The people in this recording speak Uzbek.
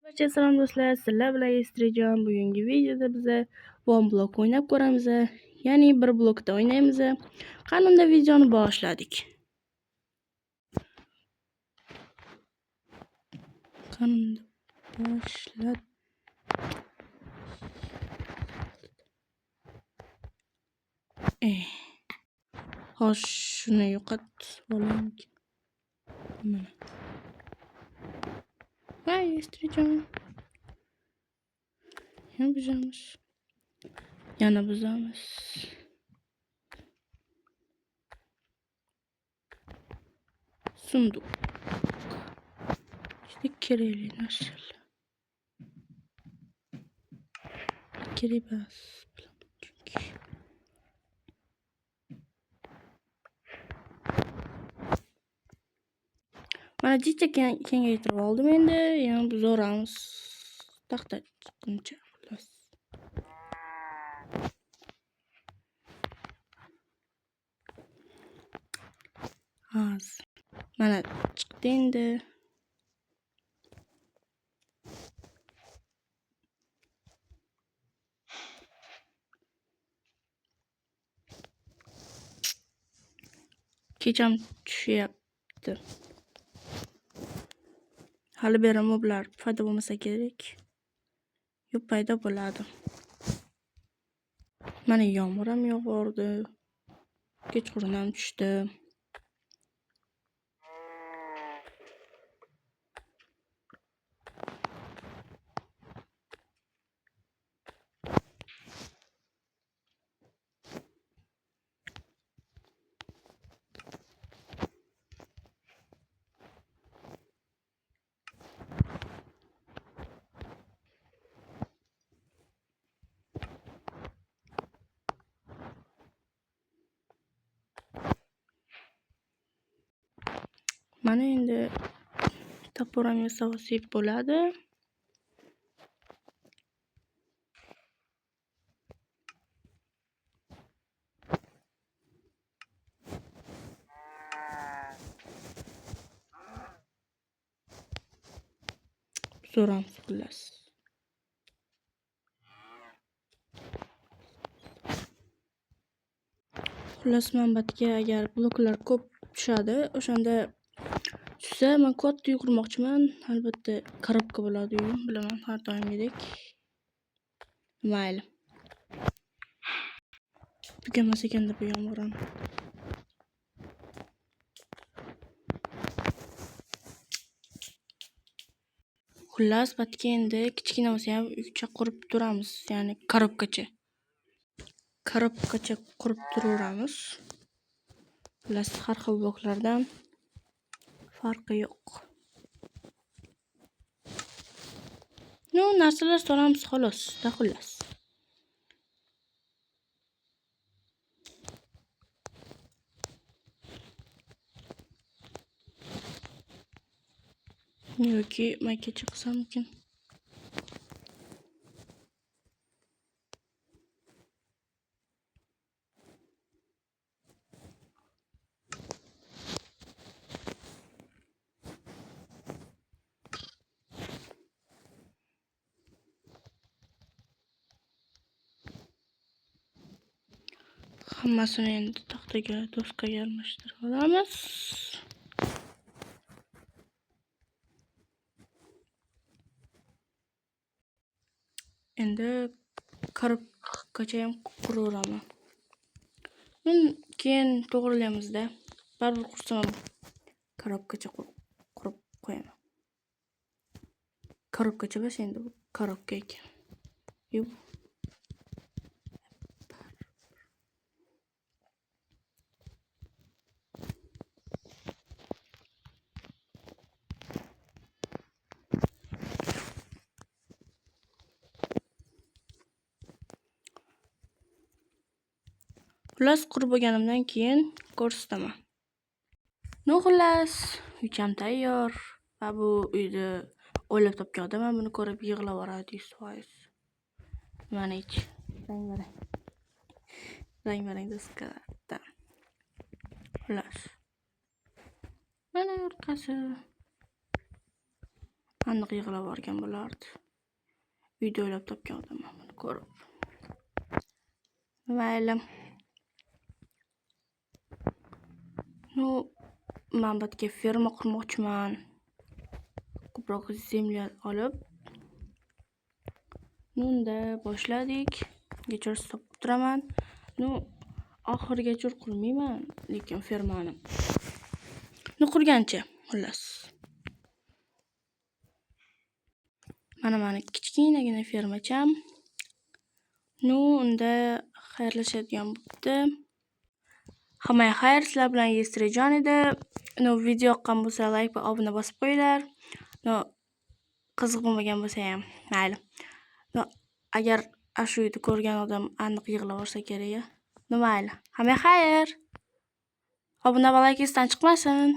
Barcha salom do'stlar, sizlar bilan Estrijon. Bugungi videoda biza one block o'ynab ko'ramiz. Ya'ni bir blokda o'ynaymiz. Qanunda videoni boshladik. Qanunda boshlad. Xo'sh, shuni yo'qotib olaylik. Mana. Voy, Estrijon. Yana buzamiz. Sunduq. İşte kerakli narsalar. Kerak emas. Chunki mana jicha kengaytirib oldim endi. Yana buzoramiz. Taxta chiqquncha xullas. Mana chiqdi endi. Kecham tushyapti. Hali beri moblar paydo bo'lmasa kerak. Yo'q, paydo bo'ladi. Mana yomg'ir ham yog'ardi. Kechqurun ham tushdi. Mana endi topor ham yasab olsak bo'ladi. So'ramiz xullas. Xullas manbatga agar bloklar ko'p tushadi, o'shanda tushsa men katta uy qurmoqchiman. Albatta korobka bo'ladi uyim, bilaman, har doimgidek. Mayli. Tugamas ekanda bu yomg'ir ham. Xullas batga endi kichkina bo'lsa ham uycha qurib turamiz, ya'ni korobkacha qurib turaveramiz. Xullas har xil bloklardan farqi yo'q. Narsalar solamiz xolos, xullas. Yoki maykacha qilsamikin. Hammasini endi taxtaga, doskaga almashtirib olamiz. Endi korobkacha ham quraveraman. Men keyin to'g'rilaymiz-da. Baribir qursam ham korobkacha qurib qo'yaman. Korobkacha emas endi bu korobka ekan. Yo'q. Xullas qurib bo'lganimdan keyin ko'rsataman. Xullas, uycham tayyor. Va bu uyni o'ylab topgan odam ham buni ko'rib yig'lab yuboradi 100%. Mana ich. Rang-barang doskalardan. Xullas. Mana orqasi. aniq yig'lab yuborgan bo'lardi. Uyda o'ylab topgan odamman buni ko'rib. Mayli. Men bu yerga ferma qurmoqchiman. Ko'proq zemlya olib. Unda boshladik. Kechirasiz topib turaman. Oxirigacha qurmayman, lekin fermani. Qurgancha, xullas. Mana meni kichkinagina fermacham. Unda xayrlashadigan bo'libdi. Hammaga xayr, sizlar bilan Yesrijon edi. Video yoqqan bo'lsa, like va obuna bosib qo'yinglar. Qiziq bo'lmagan bo'lsa ham, mayli. Agar shu uyni ko'rgan odam aniq yig'lab olsa kerak. Mayli. Hammaga xayr. Obuna va like esdan chiqmasin.